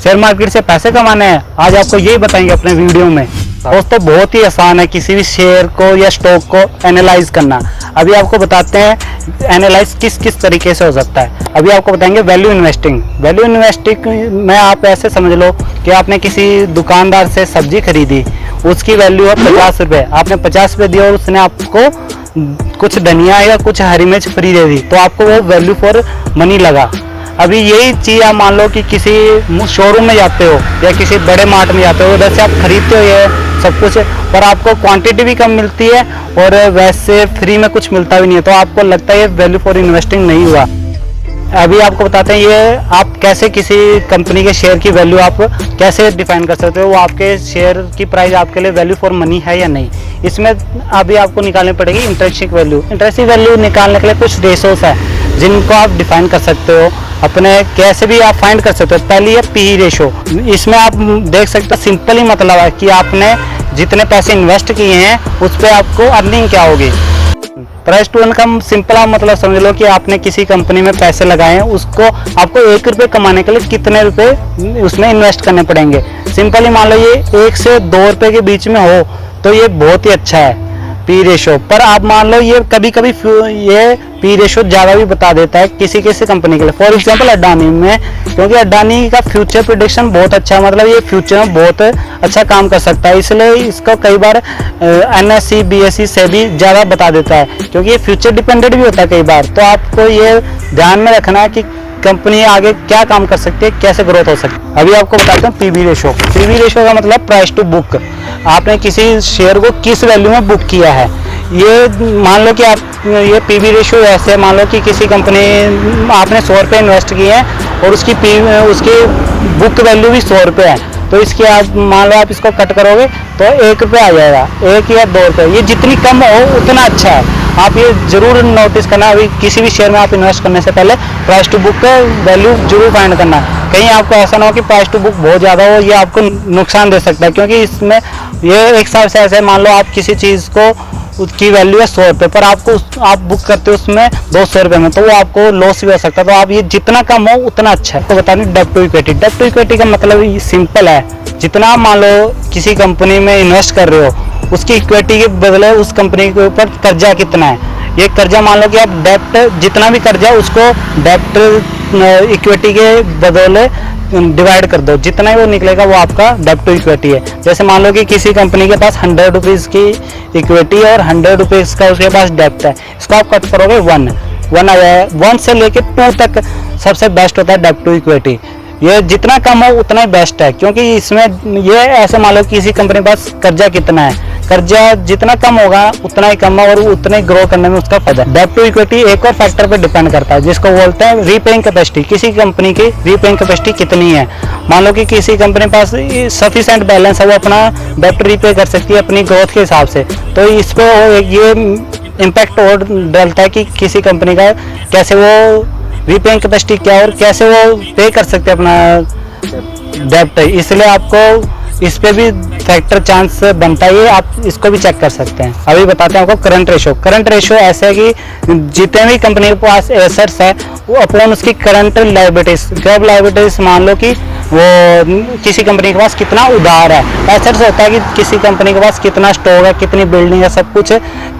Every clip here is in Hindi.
शेयर मार्केट से पैसे कमाने हैं, आज आपको यही बताएंगे अपने वीडियो में। दोस्तों बहुत ही आसान है किसी भी शेयर को या स्टॉक को एनालाइज करना। अभी आपको बताते हैं एनालाइज किस किस तरीके से हो सकता है। अभी आपको बताएंगे वैल्यू इन्वेस्टिंग। वैल्यू इन्वेस्टिंग में आप ऐसे समझ लो कि आपने किसी दुकानदार से सब्जी खरीदी, उसकी वैल्यू है 50 रुपये, आपने 50 रुपये दिया और उसने आपको कुछ धनिया या कुछ हरी मिर्च फ्री दे दी, तो आपको वो वैल्यू फॉर मनी लगा। अभी यही चीज़ आप मान लो कि किसी शोरूम में जाते हो या किसी बड़े मार्ट में जाते हो, उधर से आप खरीदते हो ये सब कुछ, पर आपको क्वांटिटी भी कम मिलती है और वैसे फ्री में कुछ मिलता भी नहीं है, तो आपको लगता है ये वैल्यू फॉर इन्वेस्टिंग नहीं हुआ। अभी आपको बताते हैं ये आप कैसे किसी कंपनी के शेयर की वैल्यू आप कैसे डिफाइन कर सकते हो, वो आपके शेयर की प्राइस आपके लिए वैल्यू फॉर मनी है या नहीं। इसमें अभी आपको निकालनी पड़ेगी इंट्रिंसिक वैल्यू। इंट्रिंसिक वैल्यू निकालने के लिए कुछ रेशोस है जिनको आप डिफाइन कर सकते हो, अपने कैसे भी आप फाइंड कर सकते हो। पहली है पी रेशो। इसमें आप देख सकते हो सिंपल ही मतलब है कि आपने जितने पैसे इन्वेस्ट किए हैं उस पर आपको अर्निंग क्या होगी। प्राइस टू इनकम सिंपल आप मतलब समझ लो कि आपने किसी कंपनी में पैसे लगाए हैं, उसको आपको 1 रुपये कमाने के लिए कितने रुपए उसमें इन्वेस्ट करने पड़ेंगे। सिंपल ही मान लो ये 1 से 2 रुपये के बीच में हो तो ये बहुत ही अच्छा है पी रेशो। पर आप मान लो ये कभी कभी ये पी रेशो ज़्यादा भी बता देता है किसी किसी कंपनी के लिए। फॉर एग्जांपल अडानी में, क्योंकि अडानी का फ्यूचर प्रेडिक्शन बहुत अच्छा है, मतलब ये फ्यूचर में बहुत अच्छा काम कर सकता है, इसलिए इसको कई बार NSE BSE से भी ज़्यादा बता देता है, क्योंकि ये फ्यूचर डिपेंडेंट भी होता है कई बार। तो आपको ये ध्यान में रखना है कि कंपनी आगे क्या काम कर सकती है, कैसे ग्रोथ हो सकती है। अभी आपको बताता हूँ पीवी रेशो। पीवी रेशो का मतलब प्राइस टू बुक। आपने किसी शेयर को किस वैल्यू में बुक किया है, ये मान लो कि आप ये पीवी रेशो ऐसे मान लो कि किसी कंपनी आपने 100 रुपये इन्वेस्ट किए हैं और उसकी बुक वैल्यू भी 100 रुपये है, तो इसकी आप मान लो आप इसको कट करोगे तो 1 रुपये आ जाएगा, 1 या 2 रुपये। ये जितनी कम हो उतना अच्छा है। आप ये जरूर नोटिस करना, अभी किसी भी शेयर में आप इन्वेस्ट करने से पहले प्राइस टू बुक का वैल्यू जरूर फाइंड करना। कहीं आपको ऐसा ना हो कि प्राइस टू बुक बहुत ज़्यादा हो, ये आपको नुकसान दे सकता है, क्योंकि इसमें ये एक हिसाब से ऐसे मान लो आप किसी चीज़ को उसकी वैल्यू है 100 रुपये, पर आप बुक करते हो उसमें 200 रुपये में, तो वो आपको लॉस भी हो सकता है। तो आप ये जितना कम हो उतना अच्छा है। आपको बता दें डेब्ट टू इक्विटी। डेब्ट टू इक्विटी का मतलब सिंपल है, जितना आप मान लो किसी कंपनी में इन्वेस्ट कर रहे हो उसकी इक्विटी के बदले उस कंपनी के ऊपर कर्जा कितना है। ये कर्जा मान लो कि आप डेब्ट जितना भी कर्जा उसको डेब्ट इक्विटी के बदले डिवाइड कर दो, जितना ही वो निकलेगा वो आपका डेब्ट टू इक्विटी है। जैसे मान लो कि किसी कंपनी के पास 100 रुपीज़ की इक्विटी और 100 रुपीज़ का उसके पास डेब्ट है, इसको आप कट करोगे 1 आ जाएगा। 1 से लेके 2 तक सबसे बेस्ट होता है डेब्ट टू इक्विटी। ये जितना कम हो उतना ही बेस्ट है, क्योंकि इसमें ये ऐसे मान लो किसी कंपनी के पास कर्जा कितना है, कर्जा जितना कम होगा उतना ही कम है और उतना ही ग्रो करने में उसका फायदा है। डेब्ट टू इक्विटी एक और फैक्टर पे डिपेंड करता है जिसको बोलते हैं रीपेइंग कैपेसिटी। किसी कंपनी की रीपेइंग कैपेसिटी कितनी है। मान लो कि किसी कंपनी के पास सफिशिएंट बैलेंस है, वो अपना डेब्ट रीपे कर सकती है अपनी ग्रोथ के हिसाब से, तो इस पर ये इम्पैक्ट और डलता है कि किसी कंपनी का कैसे वो रीपेइंग कैपेसिटी क्या और कैसे वो पे कर सकते हैं अपना डेब्ट। इसलिए आपको इस पे भी फैक्टर चांस बनता है, आप इसको भी चेक कर सकते हैं। अभी बताते हैं आपको करंट रेशो। करंट रेशो ऐसा है कि जितने भी कंपनी के पास एसेट्स है वो अपॉन उसकी करंट लायबिलिटीज, कब लायबिलिटीज मान लो कि वो किसी कंपनी के पास कितना उधार है। एसेट्स होता है कि किसी कंपनी के पास कितना स्टॉक है, कितनी बिल्डिंग है, सब कुछ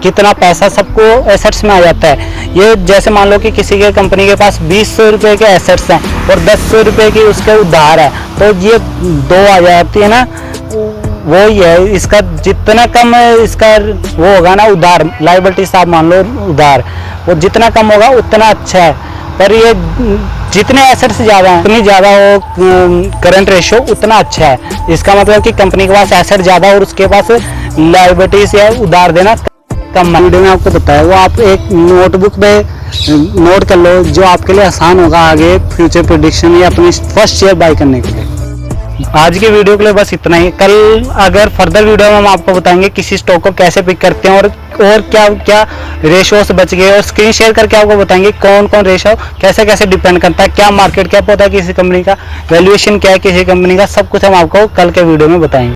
कितना पैसा सबको एसेट्स में आ जाता है। ये जैसे मान लो कि किसी के कंपनी के पास 20 रुपये के एसेट्स हैं और 10 रुपये की उसके उधार है, तो ये 2 आ जाती है ना, वो ही है। इसका जितना कम इसका वो होगा ना उधार लायबिलिटीज आप मान लो उधार, वो जितना कम होगा उतना अच्छा है। पर ये जितने एसेट्स ज़्यादा हैं उतनी ज़्यादा वो करंट रेशो उतना अच्छा है। इसका मतलब कि कंपनी के पास एसेट ज़्यादा और उसके पास लायबिलिटीज या उधार देना कम। वीडियो में आपको बताया वो आप एक नोटबुक पे नोट कर लो, जो आपके लिए आसान होगा आगे फ्यूचर प्रेडिक्शन या अपनी फर्स्ट शेयर बाय करने के लिए। आज की वीडियो के लिए बस इतना ही। कल अगर फर्दर वीडियो में हम आपको बताएंगे किसी स्टॉक को कैसे पिक करते हैं और क्या क्या रेशो से बच गए, और स्क्रीन शेयर करके आपको बताएंगे कौन कौन रेशो कैसे कैसे डिपेंड करता है, क्या मार्केट कैप होता है किसी कंपनी का, वैल्यूएशन क्या है किसी कंपनी का, सब कुछ हम आपको कल के वीडियो में बताएंगे।